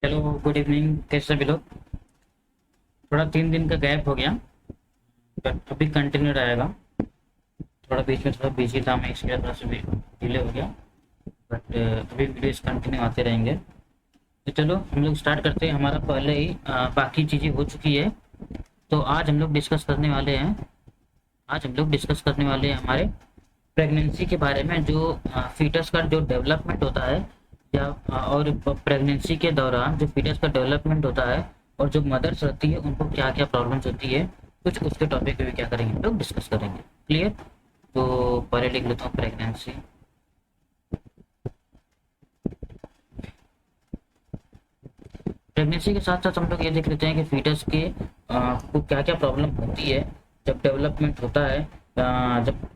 Hello, good evening. कैसे सभी लोग? थोड़ा 3 दिन का गैप हो गया, बट अभी कंटिन्यू रहेगा। थोड़ा बीच में थोड़ा बिजी था मैं, इसलिए थोड़ा सा डिले हो गया। बट अभी वीडियोस कंटिन्यू आते रहेंगे। तो चलो हम लोग स्टार्ट करते हैं। हमारा पहले ही बाकी चीज़ें हो चुकी है। तो आज हम लोग डिस्कस करने वाले हैं हमारे प्रेगनेंसी के बारे में, जो फीटस का जो डेवलपमेंट होता है, या और प्रेगनेंसी के दौरान जो फीटस का डेवलपमेंट होता है और जो मदर्स रहती है उनको क्या क्या प्रॉब्लम्स होती है, कुछ उसके टॉपिक पे भी क्या करेंगे हम लोग डिस्कस करेंगे। क्लियर? तो पहले लिख लेता हूँ प्रेगनेंसी। प्रेगनेंसी के साथ साथ हम लोग ये देख लेते हैं कि फीटस के को क्या क्या प्रॉब्लम होती है जब डेवलपमेंट होता है।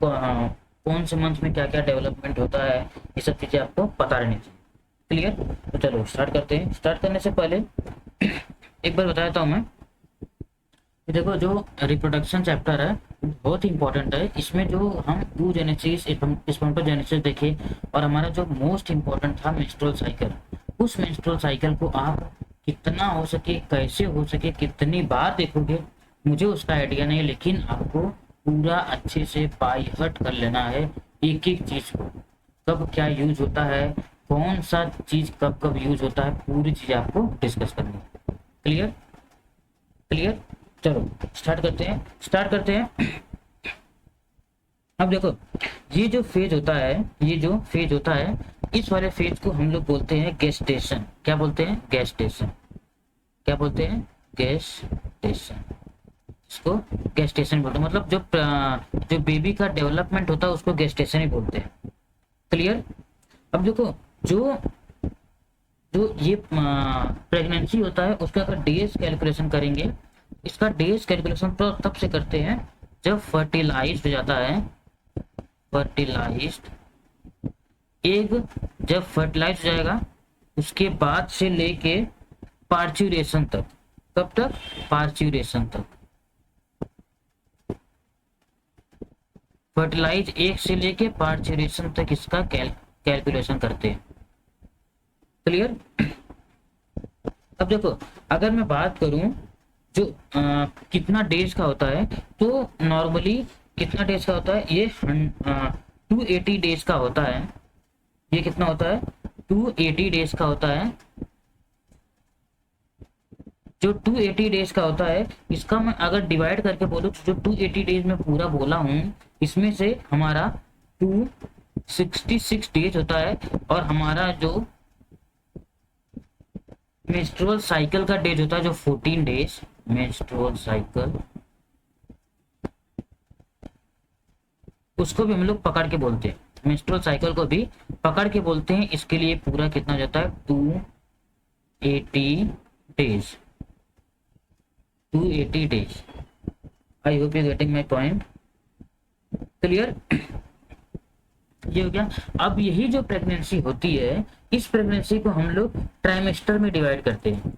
कौन से मंथ में क्या क्या डेवलपमेंट होता है, ये सब चीज़ें आपको पता रहनी चाहिए। क्लियर? तो चलो स्टार्ट करते हैं। स्टार्ट करने से पहले एक बार बता देता हूँ मैं कि देखो, जो रिप्रोडक्शन चैप्टर है बहुत ही इंपॉर्टेंट है। इसमें जो हम oogenesis, स्पर्मेटोजेनेसिस देखे, और हमारा जो मोस्ट इम्पोर्टेंट था मेंस्ट्रुअल साइकिल। उस मेंस्ट्रुअल साइकिल को आप कितना हो सके, कैसे हो सके, कितनी बार देखोगे, मुझे उसका आइडिया नहीं, लेकिन आपको पूरा अच्छे से बाई हर्ट कर लेना है एक एक चीज को। कब क्या यूज होता है, कौन सा चीज कब कब यूज होता है, पूरी चीज आपको डिस्कस करनी है। क्लियर? क्लियर? चलो स्टार्ट करते हैं। अब देखो, ये जो फेज होता है, इस वाले फेज को हम लोग बोलते हैं गेस्टेशन। क्या बोलते हैं? गेस्टेशन। क्या बोलते हैं? गेस्टेशन। इसको गेस्टेशन बोलते हैं, मतलब जो बेबी का डेवलपमेंट होता है उसको गेस्टेशन ही बोलते हैं। क्लियर? अब देखो, जो जो ये प्रेगनेंसी होता है उसका अगर डेज कैलकुलेशन करेंगे, इसका डेज कैलकुलेशन तो तब से करते हैं जब फर्टिलाइज हो जाता है। फर्टिलाइज्ड एग जब फर्टिलाइज हो जाएगा, उसके बाद से लेके पार्च्यूरेशन तक। कब तक? पार्च्यूरेशन तक। फर्टिलाइज एग से लेके पार्च्यूरेशन तक इसका कैलकुलेशन करते हैं। क्लियर? अब देखो, अगर मैं बात करूं जो कितना डेज का होता है, तो नॉर्मली कितना डेज का होता है ये 280 डेज का होता है। ये कितना होता है? 280 डेज का होता है। जो 280 डेज का होता है, इसका मैं अगर डिवाइड करके बोलूं तो जो 280 डेज में पूरा बोला हूं, इसमें से हमारा 266 डेज होता है, और हमारा जो मेंस्ट्रुअल साइकिल का डेज होता है जो 14 डेज। मेंस्ट्रुअल साइकिल, उसको भी हम लोग पकड़ के बोलते हैं। मेंस्ट्रुअल साइकिल को भी पकड़ के बोलते हैं। इसके लिए पूरा कितना हो जाता है? 280 days. 280 days. I hope you getting my point. Clear? ये हो गया। अब यही जो प्रेगनेंसी होती है, इस प्रेगनेंसी को हम लोग ट्राइमेस्टर में डिवाइड करते हैं।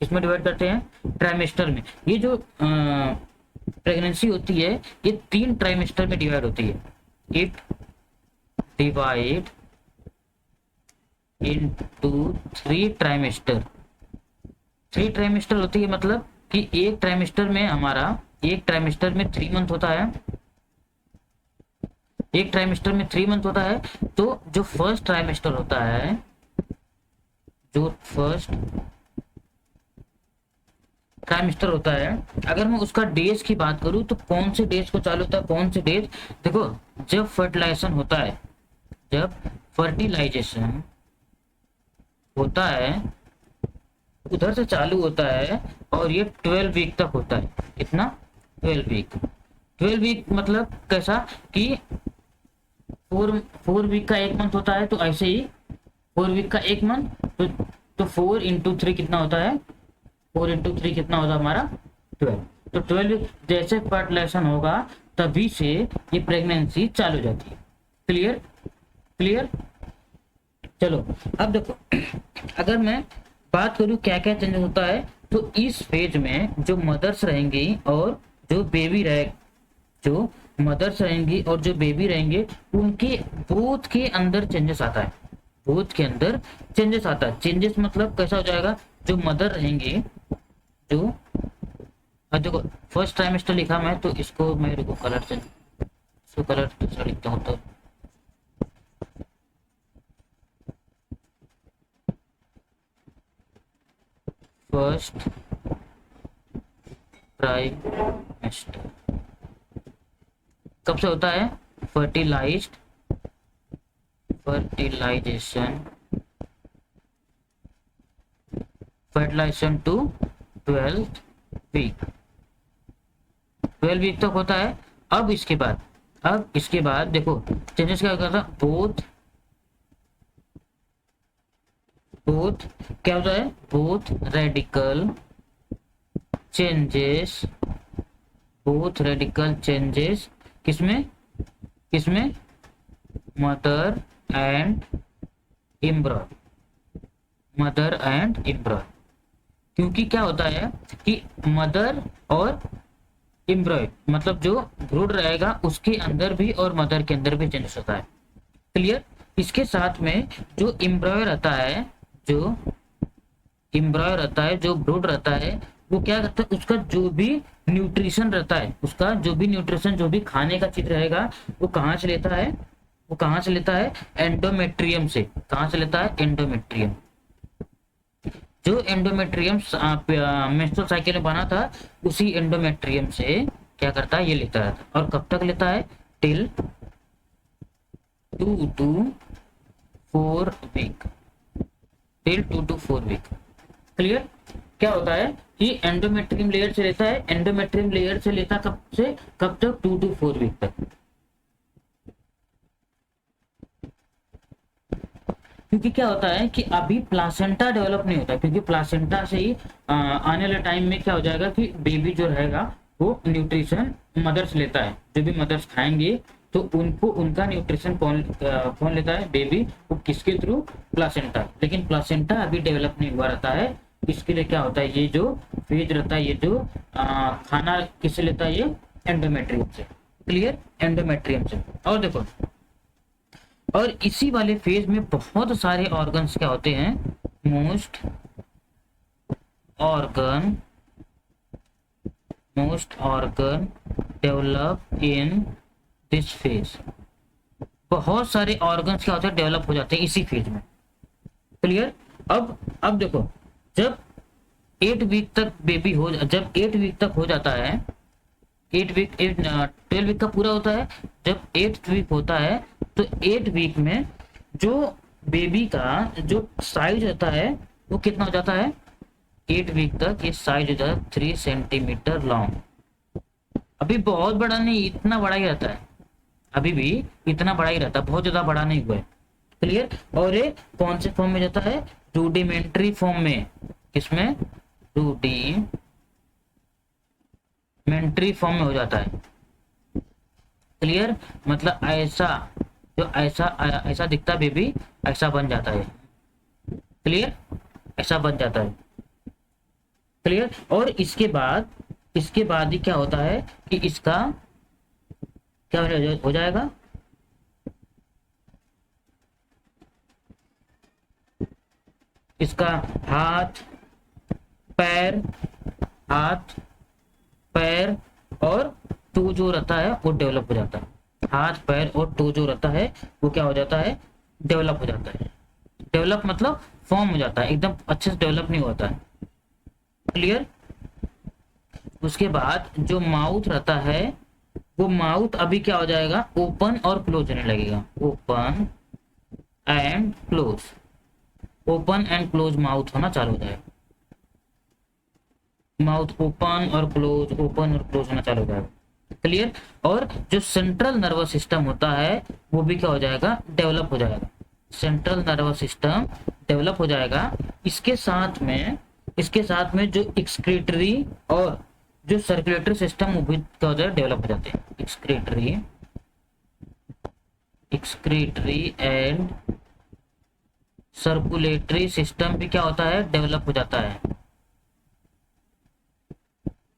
किसमें डिवाइड करते हैं? ट्राइमेस्टर में। ये जो प्रेगनेंसी होती है, ये 3 ट्राइमेस्टर में डिवाइड होती है। It divide into 3 trimester. 3 trimester होती है, मतलब कि एक ट्राइमेस्टर में 3 मंथ होता है। एक ट्राइमेस्टर में 3 मंथ होता है। तो जो फर्स्ट ट्राइमेस्टर होता है, जो फर्स्ट ट्राइमेस्टर होता है, अगर मैं उसका डेज की बात करूं तो कौन से डेज को चालू होता है, कौन से डेज? देखो, जब फर्टिलाइजेशन होता है, जब फर्टिलाइजेशन होता है उधर से चालू होता है, और ये 12 वीक तक होता है। कितना? 12 वीक। 12 वीक मतलब कैसा कि 4 वीक का एक मंथ होता है, तो ऐसे ही 4 वीक का एक मंथ, तो 4 इंटू 3 कितना होता है? 4 इंटू 3 कितना होता है हमारा? 12। तो 12 जैसे फर्टिलाइजेशन होगा तभी से ये प्रेगनेंसी चालू हो जाती है। क्लियर? क्लियर? चलो, अब देखो, अगर मैं बात करूं क्या क्या चेंजेस होता है, तो इस फेज में जो मदर्स रहेंगी और जो बेबी रहे जो मदर्स रहेंगी और जो बेबी रहेंगे, उनके बोथ के अंदर चेंजेस आता है। बोथ के अंदर चेंजेस आता है। चेंजेस मतलब कैसा हो जाएगा जो मदर रहेंगे, जो देखो फर्स्ट ट्राइमेस्टर लिखा मैं, तो इसको मैं रुको कलर से, इसको कलर दूसरा लिखता हूँ। तो फर्स्ट ट्राइमेस्टर कब से होता है? Fertilisation to 12th week, 12 week तक होता है। अब इसके बाद देखो चेंजेस क्या होता है, बोथ क्या होता है, बोथ रेडिकल चेंजेस किसमें मदर एंड एम्ब्रॉय। क्योंकि क्या होता है कि मदर और एम्ब्रॉय मतलब जो ब्रूड रहेगा उसके अंदर भी और मदर के अंदर भी चेंजेस होता है। क्लियर? इसके साथ में जो एम्ब्रॉय रहता है, जो ब्रूड रहता है, वो क्या करता है, उसका जो भी न्यूट्रिशन रहता है, जो भी खाने का चीज रहेगा, वो कहाँ से लेता है, एंडोमेट्रियम से। कहाँ से लेता है? एंडोमेट्रियम। जो एंडोमेट्रियम मेंस्ट्रुअल साइकिल में बना था, उसी एंडोमेट्रियम से क्या करता है, ये लेता है। और कब तक लेता है? Till 2 to 4 week, till 2 to 4 week. Clear? क्या होता है कि एंडोमेट्रियम लेयर से लेता है, एंडोमेट्रियम लेयर से लेता कब से कब तक? 2 to 4 वीक तक। क्योंकि क्या होता है कि अभी प्लासेंटा डेवलप नहीं होता, क्योंकि प्लासेंटा से ही आने वाले टाइम में क्या हो जाएगा कि बेबी जो रहेगा वो न्यूट्रिशन मदर्स लेता है। जो भी मदर्स खाएंगे तो उनका न्यूट्रिशन कौन लेता है? बेबी। वो किसके थ्रू? प्लासेंटा। लेकिन प्लासेंटा अभी डेवलप नहीं हुआ रहता है। इसके लिए क्या होता है, ये जो फेज रहता है, ये जो खाना किससे लेता है? ये एंडोमेट्रियम से। क्लियर? एंडोमेट्रियम से। और देखो, और इसी वाले फेज में बहुत सारे ऑर्गन्स क्या होते हैं, most organ develop in this phase. बहुत सारे ऑर्गन्स क्या होते हैं, डेवलप हो जाते हैं इसी फेज में। क्लियर? अब देखो, जब 8 वीक तक बेबी जब 8 वीक तक हो जाता है, 12 वीक का पूरा होता है, जब 8th वीक होता है, तो 8 वीक में जो बेबी का जो साइज होता है वो कितना हो जाता है? 8 वीक तक ये साइज हो जाता है 3 सेंटीमीटर लॉन्ग। अभी बहुत बड़ा नहीं, इतना बड़ा ही रहता है, अभी भी इतना बड़ा ही रहता है, बहुत ज्यादा बड़ा नहीं हुआ है। क्लियर? और ये कौन से फॉर्म में जाता है? रूडिमेंट्री फॉर्म में। किसमें? रूडिमेंट्री फॉर्म में हो जाता है। क्लियर? मतलब ऐसा दिखता बेबी, ऐसा बन जाता है। क्लियर? ऐसा बन जाता है। क्लियर? और इसके बाद ही क्या होता है कि इसका क्या हो जाएगा, इसका हाथ पैर और टू जो रहता है वो डेवलप हो जाता है। हाथ पैर और टू जो रहता है वो क्या हो जाता है? डेवलप हो जाता है। डेवलप मतलब फॉर्म हो जाता है, एकदम अच्छे से डेवलप नहीं होता है। क्लियर? उसके बाद जो माउथ रहता है, वो माउथ अभी क्या हो जाएगा? ओपन और क्लोज होने लगेगा। ओपन एंड क्लोज माउथ होना चालू हो जाएगा। माउथ ओपन और क्लोज होना चालू हो जाएगा। क्लियर? और जो सेंट्रल नर्वस सिस्टम होता है वो भी क्या हो जाएगा? डेवलप हो जाएगा। सेंट्रल नर्वस सिस्टम डेवलप हो जाएगा। इसके साथ में जो एक्सक्रीटरी और जो सर्कुलेटरी सिस्टम वो भी क्या हो जाएगा? डेवलप हो जाते हैं। एक्सक्रीटरी एंड सर्कुलेटरी सिस्टम भी क्या होता है? डेवलप हो जाता है।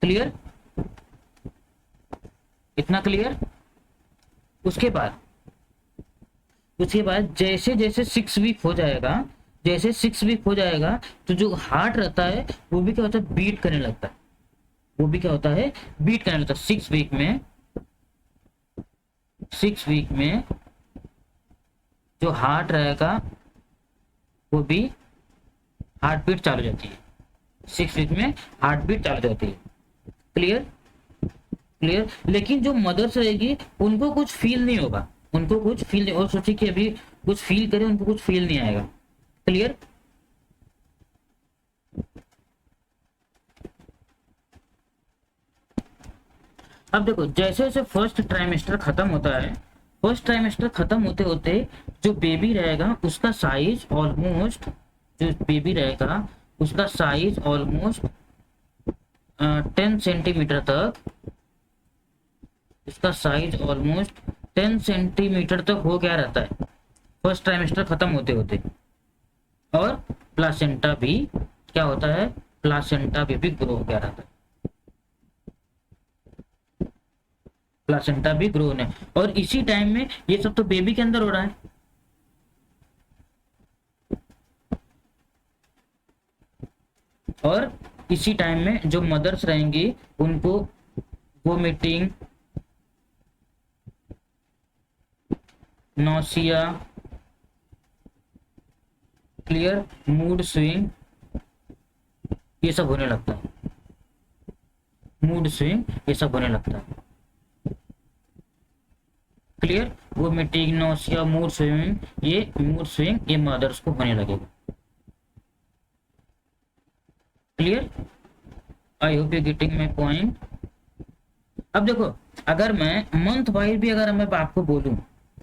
क्लियर? इतना क्लियर? उसके बाद जैसे 6 वीक हो जाएगा, जैसे 6 वीक हो जाएगा तो जो हार्ट रहता है वो भी क्या होता है, बीट करने लगता है। वो भी क्या होता है, बीट करने लगता है। 6 वीक में, 6 वीक में जो हार्ट रहेगा वो भी हार्ट बीट चालू हो जाती है। 6 वीक में हार्ट बीट चालू हो जाती है। Clear, clear. लेकिन जो मदर्स रहेगी उनको कुछ फील नहीं होगा, उनको कुछ फील नहीं, और सोचिए कि अभी कुछ फील करे, उनको कुछ फील नहीं आएगा। क्लियर। अब देखो जैसे जैसे फर्स्ट ट्राइमेस्टर खत्म होता है, फर्स्ट ट्राइमेस्टर खत्म होते होते जो बेबी रहेगा उसका साइज ऑलमोस्ट, जो बेबी रहेगा उसका साइज ऑलमोस्ट 10 सेंटीमीटर तक, इसका साइज ऑलमोस्ट 10 सेंटीमीटर तक हो गया रहता है फर्स्ट ट्राइमेस्टर खत्म होते होते। और प्लासेंटा भी क्या होता है, प्लासेंटा भी ग्रो हो गया रहता है। प्लासेंटा भी ग्रो होने, और इसी टाइम में ये सब तो बेबी के अंदर हो रहा है। और इसी टाइम में जो मदर्स रहेंगी उनको vomiting, nausea, clear, mood swing, ये सब होने लगता है। मूड स्विंग ये सब होने लगता है। Clear, vomiting, nausea, mood swing, ये मदर्स को होने लगेगा। Clear, I hope you getting my point. अब देखो अगर मैं मंथ वाइज भी अगर मैं आपको बोलूं,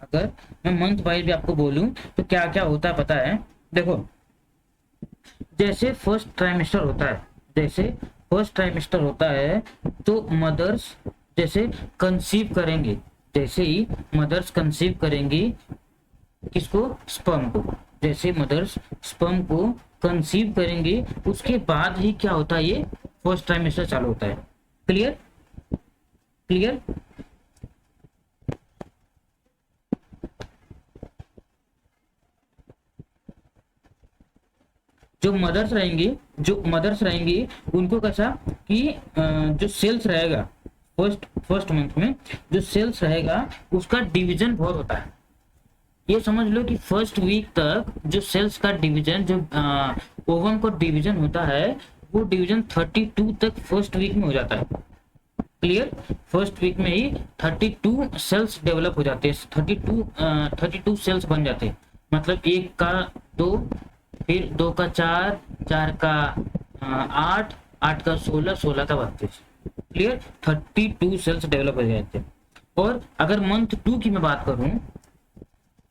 अगर मैं मंथ वाइज भी आपको बोलूं तो क्या क्या होता है पता है। देखो जैसे फर्स्ट ट्राइमेस्टर होता है, जैसे फर्स्ट ट्राइमेस्टर होता है तो मदर्स जैसे कंसीव करेंगे, जैसे ही मदर्स कंसीव करेंगी किसको, स्पर्म को, जैसे मदर्स स्पर्म को कंसीव करेंगे उसके बाद ही क्या होता है, ये फर्स्ट ट्राइमेस्टर चालू होता है। Clear, clear. जो मदर्स रहेंगी, जो मदर्स रहेंगी उनको कैसा कि जो सेल्स रहेगा फर्स्ट मंथ में जो सेल्स रहेगा उसका डिवीजन बहुत होता है। ये समझ लो कि फर्स्ट वीक तक जो सेल्स का डिवीजन, जो ओवम का डिवीजन होता है वो डिवीजन 32 तक फर्स्ट वीक में हो जाता है। क्लियर, फर्स्ट वीक में ही 32 सेल्स डेवलप हो जाते हैं, 32 सेल्स बन जाते हैं। मतलब 1 का 2, फिर 2 का 4, 4 का 8, 8 का 16, 16 का 32। क्लियर, 32 सेल्स डेवलप हो जाते हैं। और अगर मंथ 2 की मैं बात करूं,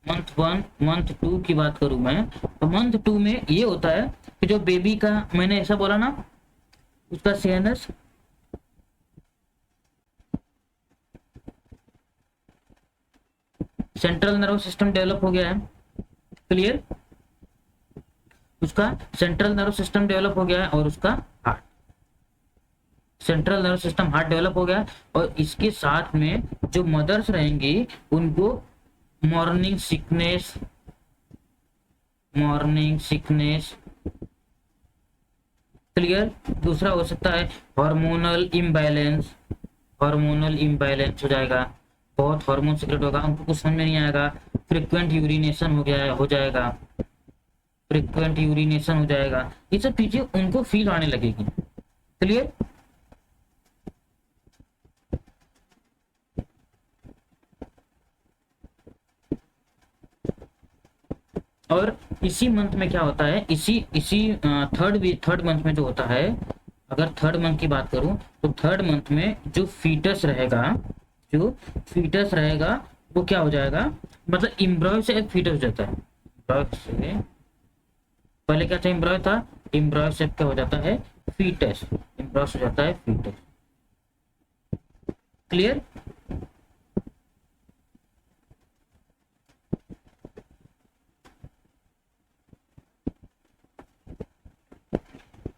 मंथ 1 मंथ 2 की बात करूं मैं, तो मंथ 2 में ये होता है कि जो बेबी का, मैंने ऐसा बोला ना, उसका CNS, central nervous system develop हो गया है। क्लियर, उसका सेंट्रल नर्वस सिस्टम डेवलप हो गया है और उसका heart, central nervous system heart develop हो गया। और इसके साथ में जो मदर्स रहेंगी उनको morning sickness, morning sickness. Clear, दूसरा हो सकता है हार्मोनल इम्बैलेंस, हार्मोनल इम्बैलेंस हो जाएगा, बहुत हार्मोन सीक्रेट होगा, उनको कुछ समझ में नहीं आएगा। फ्रिक्वेंट यूरिनेशन हो जाएगा, फ्रिक्वेंट यूरिनेशन हो जाएगा, ये सब चीजें उनको फील आने लगेगी। क्लियर, और इसी मंथ में क्या होता है, इसी इसी थर्ड मंथ में जो होता है, अगर थर्ड मंथ की बात करूं तो थर्ड मंथ में जो फीटस रहेगा, जो फीटस रहेगा वो क्या हो जाएगा, मतलब इम्ब्रॉय से एक फीटस हो जाता है। से पहले क्या था, इम्ब्रॉय था, इम्ब्रॉय से क्या हो जाता है, फीटस, इम्ब्रॉय हो जाता है फीटस। क्लियर,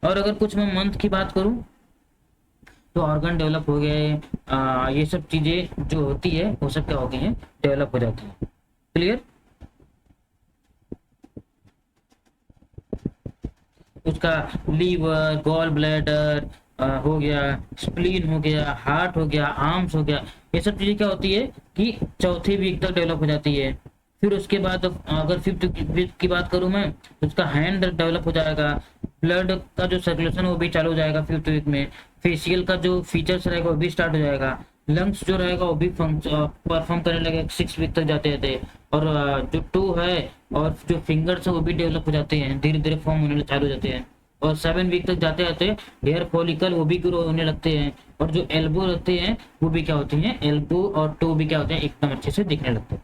और अगर कुछ मैं मंथ की बात करूं तो ऑर्गन डेवलप हो गए, ये सब चीजें जो होती है वो सब क्या हो गई है, डेवलप हो जाती है। क्लियर, उसका लीवर, गॉल ब्लैडर हो गया, स्प्लीन हो गया, हार्ट हो गया, आर्म्स हो गया, ये सब चीजें क्या होती है कि चौथे वीक तक डेवलप हो जाती है। फिर उसके बाद अगर फिफ्थ वीक की बात करूं मैं, तो उसका हैंड डेवलप हो जाएगा, ब्लड का जो सर्कुलेशन वो भी चालू हो जाएगा फिफ्थ वीक में, फेशियल का जो फीचर्स रहेगा वो भी स्टार्ट हो जाएगा, लंग्स जो रहेगा वो भी परफॉर्म करने लगेगा सिक्स वीक तक जाते जाते। और जो टू है और जो फिंगर्स है वो भी डेवलप हो जाते हैं, धीरे धीरे फॉर्म होने चालू हो जाते हैं। और 7 वीक तक जाते जाते हेयर फॉलिकल वो भी ग्रो होने लगते हैं। और जो एल्बो रहते हैं वो भी क्या होती हैं, एल्बो और टो भी क्या होते हैं, एकदम अच्छे से दिखने लगते हैं।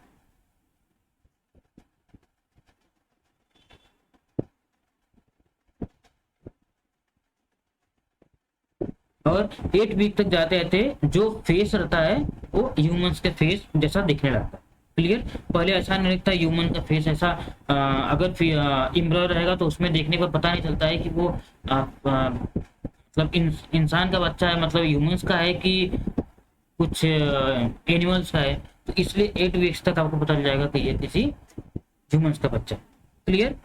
और 8 वीक तक जाते जाते जो फेस रहता है वो ह्यूमंस के फेस जैसा दिखने लगता है। क्लियर। पहले ऐसा नहीं दिखता ह्यूमन का फेस ऐसा, अगर इम्ब्रॉयड रहेगा तो उसमें देखने पर पता नहीं चलता है कि वो मतलब इंसान का बच्चा है, मतलब ह्यूमंस का है कि कुछ एनिमल्स का है। तो इसलिए 8 वीक्स तक आपको पता चल जाएगा कि ये किसी ह्यूमंस का बच्चा। क्लियर।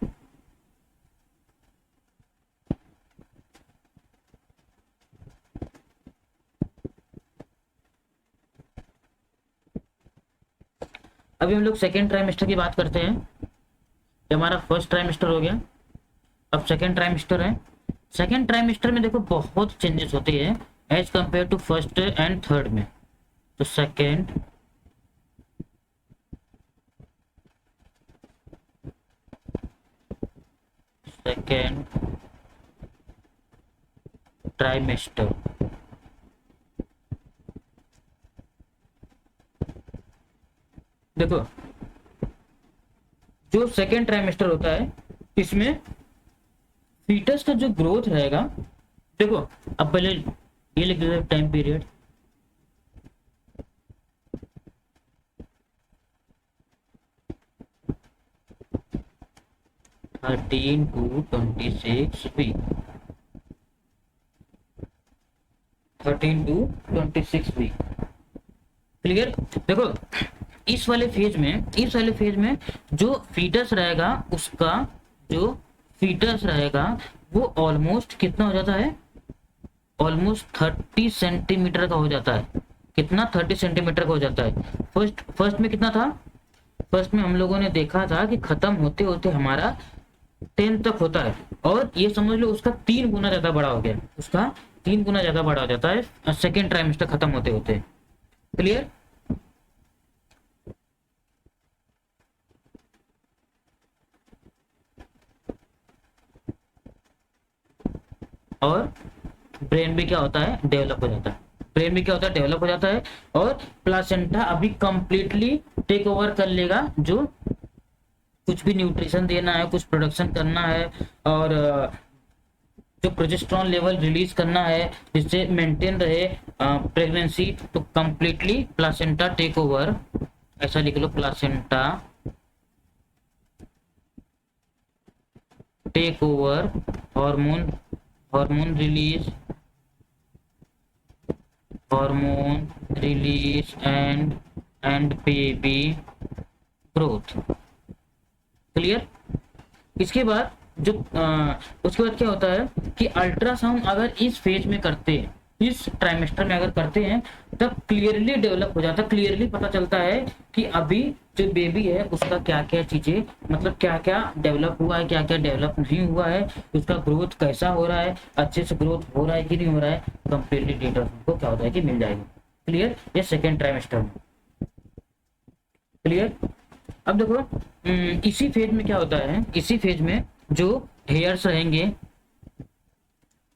अभी हम लोग सेकेंड ट्राइमेस्टर की बात करते हैं। ये हमारा फर्स्ट ट्राइमेस्टर हो गया, अब सेकेंड ट्राइमेस्टर है। सेकेंड ट्राइमेस्टर में देखो बहुत चेंजेस होते हैं as compared to first and third में। तो सेकेंड ट्राइमेस्टर, देखो जो सेकेंड ट्राइमेस्टर होता है इसमें फीटस का जो ग्रोथ रहेगा, देखो अब पहले ये लिख देते time period, thirteen to 26 week, 13 to 26 week. Clear. देखो इस वाले फेज में जो फीटस रहेगा उसका जो फीटस रहेगा वो ऑलमोस्ट कितना हो जाता है, ऑलमोस्ट 30 सेंटीमीटर का हो जाता है। कितना, 30 सेंटीमीटर का हो जाता है। फर्स्ट में कितना था, फर्स्ट में हम लोगों ने देखा था कि खत्म होते होते हमारा 10 तक होता है, और ये समझ लो उसका 3 गुना ज्यादा बड़ा हो गया, उसका 3 गुना ज्यादा बड़ा हो जाता है सेकेंड ट्राइमेस्टर खत्म होते होते। क्लियर। और ब्रेन भी क्या होता है, डेवलप हो जाता है। ब्रेन भी क्या होता है, डेवलप हो जाता है। और प्लासेंटा अभी कंप्लीटली टेक ओवर कर लेगा, जो कुछ भी न्यूट्रिशन देना है, कुछ प्रोडक्शन करना है, और जो प्रोजेस्टेरॉन लेवल रिलीज करना है जिससे मेंटेन रहे प्रेगनेंसी, तो कंप्लीटली प्लासेंटा टेक ओवर। ऐसा लिख लो, placenta take over, hormone hormone release and baby growth. Clear. इसके बाद जो उसके बाद क्या होता है कि अल्ट्रासाउंड अगर इस फेज में करते हैं, इस ट्राइमेस्टर में अगर करते हैं, तब क्लियरली डेवलप हो जाता है, क्लियरली पता चलता है कि अभी जो बेबी है उसका क्या क्या चीजें, मतलब क्या क्या डेवलप हुआ है, क्या क्या डेवलप नहीं हुआ है, उसका ग्रोथ कैसा हो रहा है, अच्छे से ग्रोथ हो रहा है कि नहीं हो रहा है, कंप्लीटली डिटेल्स हमको क्या होता है कि मिल जाएगी। क्लियर। ये सेकेंड ट्राइमेस्टर में। क्लियर। अब देखो इसी फेज में क्या होता है, इसी फेज में जो हेयर्स रहेंगे,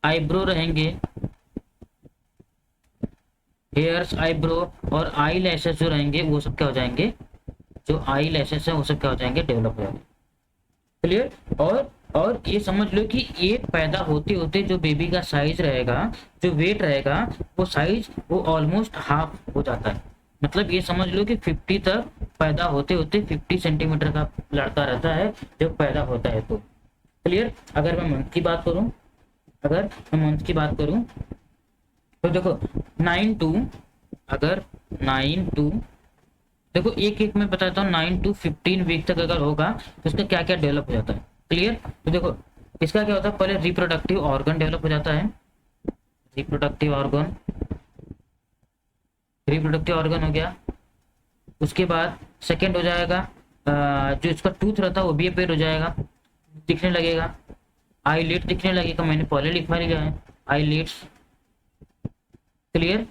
आईब्रो रहेंगे, हेयर्स, आईब्रो और आई लैशेस जो रहेंगे वो सब क्या हो जाएंगे, जो आई लैशेस है वो सब क्या हो जाएंगे, डेवलप हो जाएंगे। क्लियर। और ये समझ लो कि ये पैदा होते होते जो बेबी का साइज रहेगा, जो वेट रहेगा, वो साइज वो ऑलमोस्ट हाफ हो जाता है। मतलब ये समझ लो कि 50 तक पैदा होते होते 50 सेंटीमीटर का लड़का रहता है जब पैदा होता है तो। क्लियर। अगर मैं मंथ की बात करूं, तो देखो 9 टू, अगर 9 टू, देखो एक एक में बताता हूँ, 9 to 15 वीक तक अगर होगा तो उसका क्या क्या डेवलप हो जाता है। क्लियर। तो देखो इसका क्या होता है, पहले रिप्रोडक्टिव ऑर्गन डेवलप हो जाता है, रिप्रोडक्टिव ऑर्गन, रिप्रोडक्टिव ऑर्गन हो गया। उसके बाद सेकेंड हो जाएगा जो इसका टूथ रहता है वो भी अपेयर हो जाएगा, दिखने लगेगा, आईलिड दिखने लगेगा, मैंने पहले लिखवा लिया है आईलिड्स, क्लियर।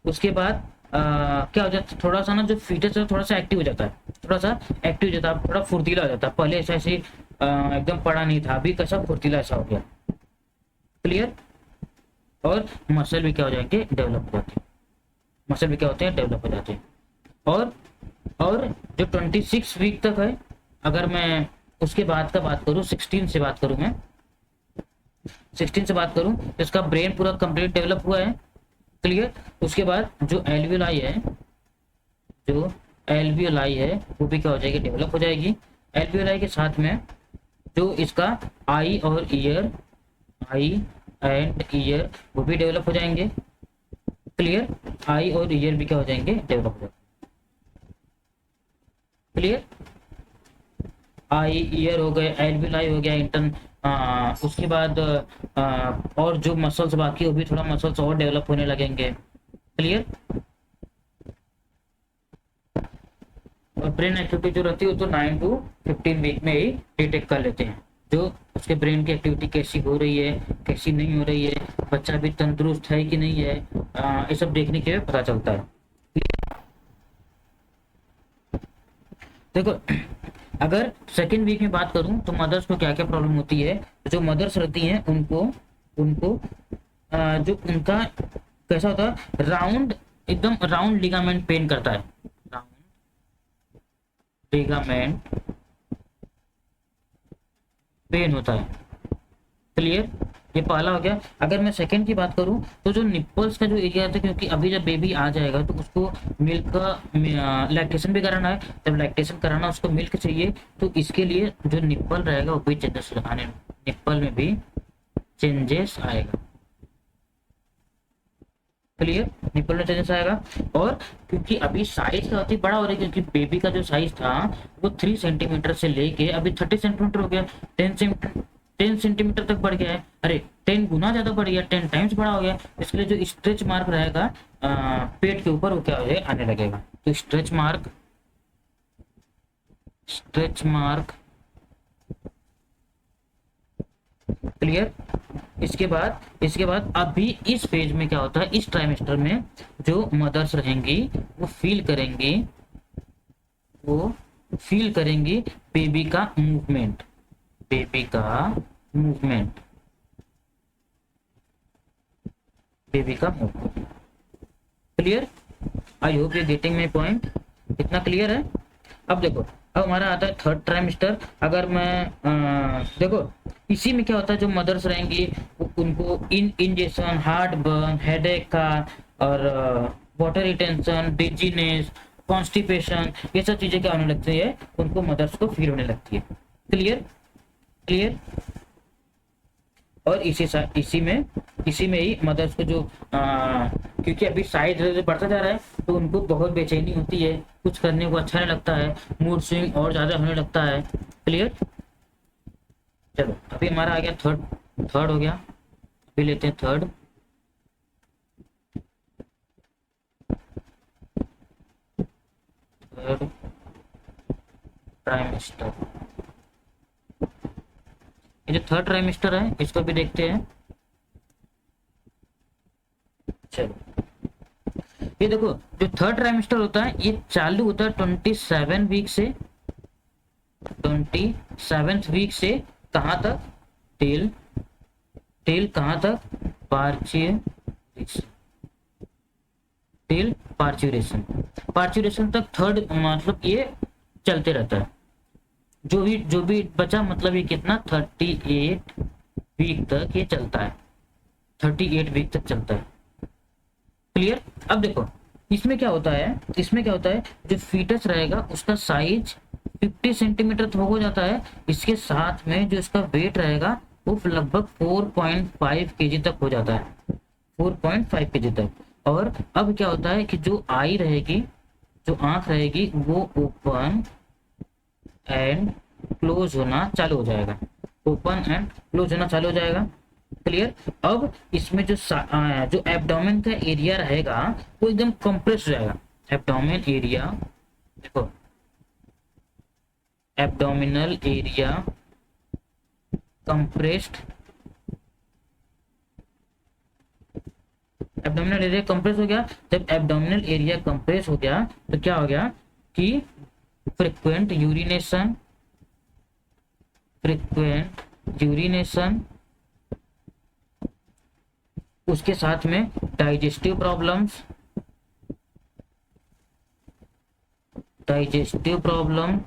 उसके बाद क्या हो जाता है, थोड़ा सा ना जो फीटस है थोड़ा सा एक्टिव हो जाता है, थोड़ा सा एक्टिव हो जाता है, थोड़ा फुर्तीला हो जाता है, पहले ऐसा ऐसे एकदम पड़ा नहीं था, अभी कैसा फुर्तीला ऐसा हो गया, क्लियर। और मसल भी क्या हो जाएंगे, डेवलप हो जाते हैं, मसल भी क्या होते हैं, डेवलप हो जाते हैं। और जो 26 वीक तक है, अगर मैं उसके बाद का बात करूँ, 16 से बात करूँ, मैं 16 से बात करूँ तो इसका ब्रेन पूरा कंप्लीट डेवलप हुआ है, क्लियर। उसके बाद जो एल्वियोलाई है, जो एल्वियोलाई है वो भी क्या हो जाएगी, डेवलप हो जाएगी। एल्वियोलाई के साथ में जो इसका आई और ईयर, आई एंड ईयर वो भी डेवलप हो जाएंगे, क्लियर। आई और ईयर भी क्या हो जाएंगे, डेवलप हो जाएंगे, क्लियर। आई ईयर हो गए, एल्वियोलाई हो गया, इंटर्न उसके बाद और जो मसल्स बाकी वो भी थोड़ा मसल्स और डेवलप होने लगेंगे, क्लियर। और ब्रेन एक्टिविटी जो रहती है वो तो 9 to 15 वीक में ही डिटेक्ट कर लेते हैं, जो उसके ब्रेन की एक्टिविटी कैसी हो रही है, कैसी नहीं हो रही है, बच्चा भी तंदुरुस्त है कि नहीं है, ये सब देखने के पता चलता है। देखो अगर सेकेंड वीक में बात करूं तो मदर्स को क्या क्या प्रॉब्लम होती है, जो मदर्स रहती हैं उनको उनको जो उनका कैसा होता है, राउंड, एकदम राउंड लिगामेंट पेन करता है, राउंड लिगामेंट पेन होता है, क्लियर। ये पहला हो गया। अगर मैं सेकंड की बात करूं तो जो निप्पल्स का जो एरिया था, क्योंकि अभी जब बेबी आ जाएगा तो उसको मिल्क का लैक्टेशन भी कराना है, जब लैक्टेशन कराना उसको मिल्क चाहिए, तो इसके लिए जो निप्पल रहेगा वो भी चेंजेस आने, निप्पल में भी चेंजेस आएगा, क्लियर। निप्पल में चेंजेस आएगा। और क्योंकि अभी साइज का अति बड़ा हो रहा है, क्योंकि बेबी का जो साइज था वो 3 सेंटीमीटर से लेके अभी 30 सेंटीमीटर हो गया, 10 सेंटीमीटर तक बढ़ गया है, अरे 10 गुना ज्यादा बढ़ गया, 10 टाइम्स बड़ा हो गया। इसके लिए जो स्ट्रेच मार्क रहेगा पेट के ऊपर वो क्या हो जाएगा, आने लगेगा। तो स्ट्रेच मार्क क्लियर। इसके बाद अभी इस फेज में क्या होता है, इस ट्राइमेस्टर में जो मदर्स रहेंगी वो फील करेंगी बेबी का movement, clear. I hope you getting my point, इतना क्लियर है। अब देखो, अब हमारा आता है थर्ड ट्राइमेस्टर। अगर मैं देखो इसी में क्या होता है, जो मदर्स रहेंगी उनको इंजेक्शन, हार्ट बर्न, हेडेक का और वाटर रिटेंशन, डिजीनेस, कॉन्स्टिपेशन, ये सब चीजें क्या होने लगती है, उनको मदर्स को फील होने लगती है, क्लियर। और इसी में ही मदर्स को जो क्योंकि अभी साइज बढ़ता जा रहा है तो उनको बहुत बेचैनी होती है, कुछ करने को अच्छा नहीं लगता है, मूड स्विंग और ज्यादा होने लगता है, क्लियर। चलो अभी हमारा आ गया थर्ड हो गया, अभी लेते हैं थर्ड ट्राइमेस्टर। ये जो थर्ड ट्राइमेस्टर है इसको भी देखते हैं। चलो ये देखो, जो थर्ड ट्राइमेस्टर होता है ये चालू होता है 27 वीक से, 27th वीक से कहाँ तक, टिल कहाँ तक, पार्चुरेशन तक थर्ड, मतलब ये चलते रहता है। जो भी बचा, मतलब ये कितना 38 वीक तक ये चलता है, 38 वीक तक चलता है, क्लियर। अब देखो इसमें क्या होता है, जो फीटस रहेगा उसका साइज 50 सेंटीमीटर तक हो जाता है। इसके साथ में जो इसका वेट रहेगा वो लगभग 4.5 केजी तक हो जाता है, 4.5 केजी तक। और अब क्या होता है कि जो आई रहेगी, जो आंख रहेगी वो ओपन एंड क्लोज होना चालू हो जाएगा, ओपन एंड क्लोज होना चालू हो जाएगा। क्लियर। अब इसमें जो एब्डोमेन का एरिया रहेगा वो एकदम कंप्रेस हो जाएगा। एब्डोमेन एरिया देखो, abdominal area compressed, abdominal area compress हो गया। जब एब्डोमिनल एरिया कंप्रेस हो गया तो क्या हो गया कि फ्रिक्वेंट यूरिनेशन, फ्रिक्वेंट यूरिनेशन, उसके साथ में डाइजेस्टिव प्रॉब्लम्स, डाइजेस्टिव प्रॉब्लम,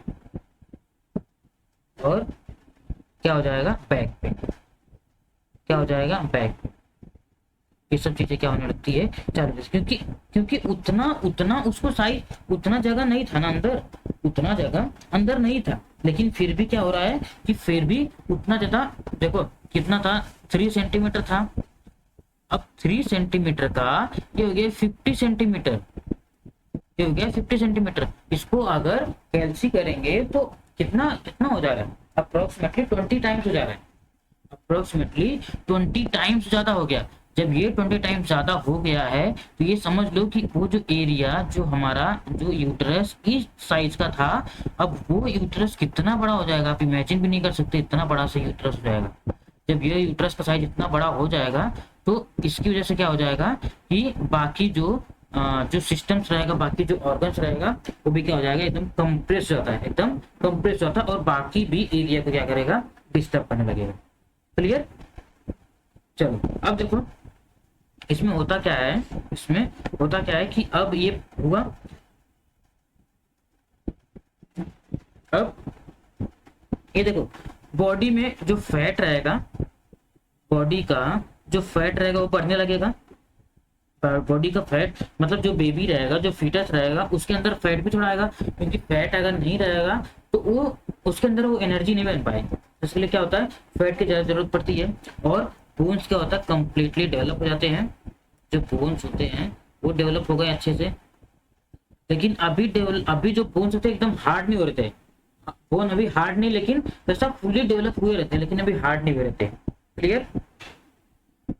और क्या हो जाएगा, बैक पेन। क्या हो जाएगा, बैक पेन। ये सब चीजें क्या होने लगती है चालू, क्योंकि क्योंकि उतना उतना उसको साइज, उतना जगह नहीं था ना अंदर, उतना जगह अंदर नहीं था, लेकिन फिर भी क्या हो रहा है कि फिर भी उतना ज्यादा, देखो कितना था, 3 सेंटीमीटर था। अब 3 सेंटीमीटर का ये हो गया 50 सेंटीमीटर, ये हो गया 50 सेंटीमीटर। इसको अगर कैलसी करेंगे तो कितना कितना हो जा रहा है, अप्रोक्सीमेटली 20 टाइम्स हो जा रहा है, अप्रोक्सीमेटली 20 टाइम्स ज्यादा हो गया। जब ये 20 टाइम्स ज्यादा हो गया है तो ये समझ लो कि वो जो एरिया, जो हमारा जो यूट्रस इस साइज का था, अब वो यूट्रस कितना बड़ा हो जाएगा, आप इमेजिन भी नहीं कर सकते, इतना बड़ा सा यूट्रस हो जाएगा। जब ये यूट्रस का साइज इतना बड़ा हो जाएगा तो इसकी वजह से क्या हो जाएगा कि बाकी जो सिस्टम्स रहेगा, बाकी जो ऑर्गन्स रहेगा, वो भी क्या हो जाएगा, एकदम कंप्रेस होता है, एकदम कंप्रेस होता है, और बाकी भी एरिया को क्या करेगा, डिस्टर्ब करने लगेगा। क्लियर। चलो अब देखो इसमें होता क्या है, इसमें होता क्या है कि अब ये हुआ, अब ये देखो बॉडी में जो फैट रहेगा, बॉडी का जो फैट रहेगा वो बढ़ने लगेगा। बॉडी का फैट मतलब जो बेबी रहेगा, जो फीटस रहेगा, उसके अंदर फैट भी थोड़ा आएगा, क्योंकि फैट अगर नहीं रहेगा तो वो उसके अंदर वो एनर्जी नहीं बन पाएगी। इसके लिए क्या होता है, फैट की ज्यादा जरूरत पड़ती है। और बोन्स क्या होता है, कंप्लीटली डेवलप हो जाते हैं। जो बोन्स होते हैं वो डेवलप हो गए अच्छे से, लेकिन अभी जो बोन्स होते हैं एकदम हार्ड नहीं हो रहे थे। बोन अभी हार्ड नहीं, लेकिन वैसा फुली डेवलप हुए रहते हैं, लेकिन अभी हार्ड नहीं हुए रहते। क्लियर।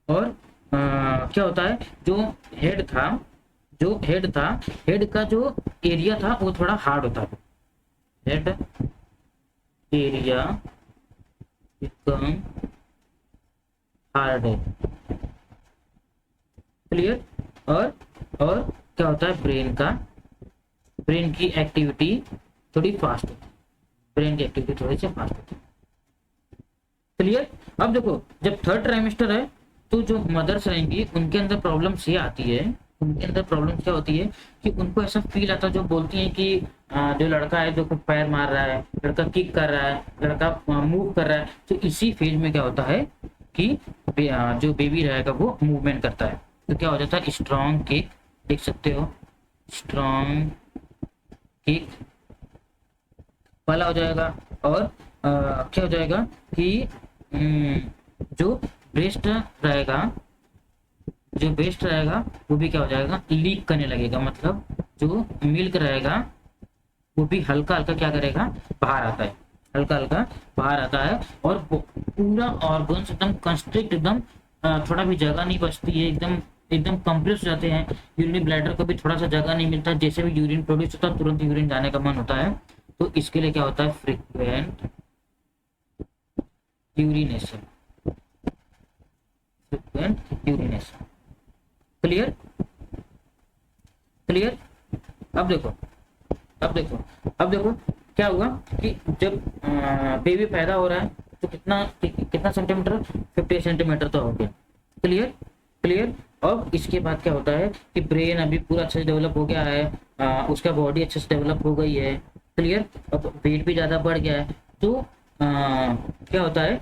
और क्या होता है, जो हेड था, हेड का जो एरिया था वो थोड़ा हार्ड होता है। हेड एरिया बिकम हार्ड है। क्लियर। और क्या होता है, ब्रेन की एक्टिविटी थोड़ी फास्ट होती है, ब्रेन की एक्टिविटी थोड़ी सी फास्ट होती है। क्लियर। अब देखो जब 3rd ट्राइमेस्टर है तो जो मदर्स रहेंगी उनके अंदर प्रॉब्लम्स ये आती है, उनके अंदर प्रॉब्लम क्या होती है कि उनको ऐसा फील आता है, जो बोलती है कि जो लड़का है जो पैर मार रहा है, लड़का किक कर रहा है, लड़का मूव कर रहा है, तो इसी फेज में क्या होता है कि जो बेबी रहेगा वो मूवमेंट करता है। तो क्या हो जाता है, स्ट्रॉन्ग किक, देख सकते हो, स्ट्रॉन्ग किक वाला हो जाएगा। और क्या हो जाएगा कि जो ब्रेस्ट रहेगा, जो ब्रेस्ट रहेगा वो भी क्या हो जाएगा, लीक करने लगेगा। मतलब जो मिल्क रहेगा वो भी हल्का हल्का क्या करेगा, बाहर आता है, हल्का हल्का बाहर आता है। और पूरा ऑर्गन्स एकदम कंस्ट्रिक्ट, एकदम थोड़ा भी जगह नहीं बचती है, एकदम एकदम कंप्रेस हो जाते हैं। यूरिन ब्लैडर को भी थोड़ा सा जगह नहीं मिलता, जैसे भी यूरिन प्रोड्यूस होता है तुरंत यूरिन जाने का मन होता है। तो इसके लिए क्या होता है, frequent urination, frequent urination. Clear. Clear. अब देखो क्या हुआ कि जब बेबी पैदा हो रहा है तो कितना सेंटीमीटर, 50 सेंटीमीटर तो हो गया। क्लियर। क्लियर। अब इसके बाद क्या होता है कि ब्रेन अभी पूरा अच्छे से डेवलप हो गया है, उसका बॉडी अच्छे से डेवलप हो गई है। क्लियर। अब वेट भी ज्यादा बढ़ गया है। तो क्या होता है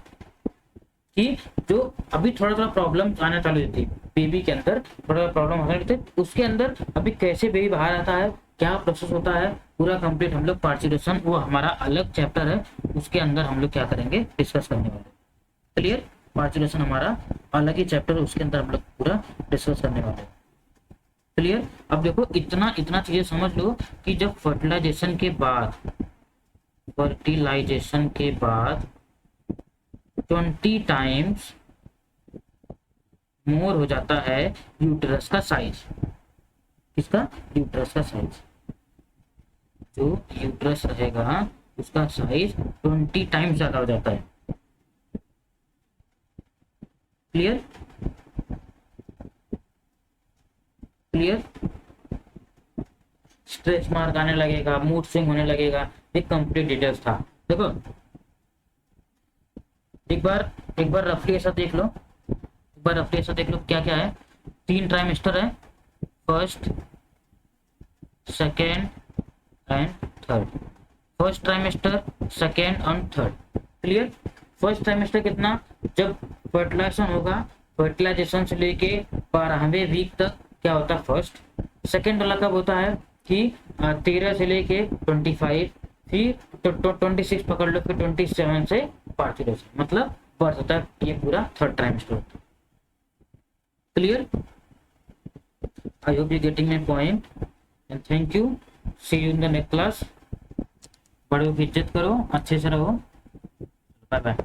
कि जो अभी थोड़ा प्रॉब्लम आना चालू होती है बेबी के अंदर, थोड़ा प्रॉब्लम आने लगती है, उसके अंदर अभी कैसे बेबी बाहर आता है, क्या प्रोसेस होता है, पूरा कंप्लीट हम लोग पार्टिसिपेशन, वो हमारा अलग चैप्टर है, उसके अंदर हम लोग क्या करेंगे, डिस्कस करने वाले। क्लियर। पार्टिसिपेशन हमारा अलग ही चैप्टर है, उसके अंदर हम लोग पूरा डिस्कस करने वाले। क्लियर। अब देखो इतना चीजें समझ लो कि जब फर्टिलाइजेशन के बाद 20 टाइम्स मोर हो जाता है यूट्रस का साइज। किसका? यूट्रस का साइज। जो यूट्रस रहेगा उसका साइज 20 टाइम्स ज्यादा हो जाता है। क्लियर? क्लियर? स्ट्रेच मार्क आने लगेगा, मूड स्विंग होने लगेगा, ये कंप्लीट डिटेल्स था। देखो एक बार रफली ऐसा देख लो, एक बार रफली ऐसा देख लो क्या क्या है। 3 ट्राइमेस्टर है, first, second and third. First trimester, second and third. Clear? First trimester कितना? जब फर्टिलाइजेशन होगा, फर्टिलाइजेशन से लेके 12वें वीक तक क्या होता है? फर्स्ट। सेकेंड वाला कब होता है कि 13 से लेके 25, फिर 26 पकड़ लो, फिर 27 से पार्थिलेशन, मतलब बर्थ होता है। ये पूरा थर्ड ट्राइमेस्टर होता है। Clear? I hope you getting my point and thank you. See you in the next class. बड़ों की इज्जत करो, अच्छे से रहो। Bye bye.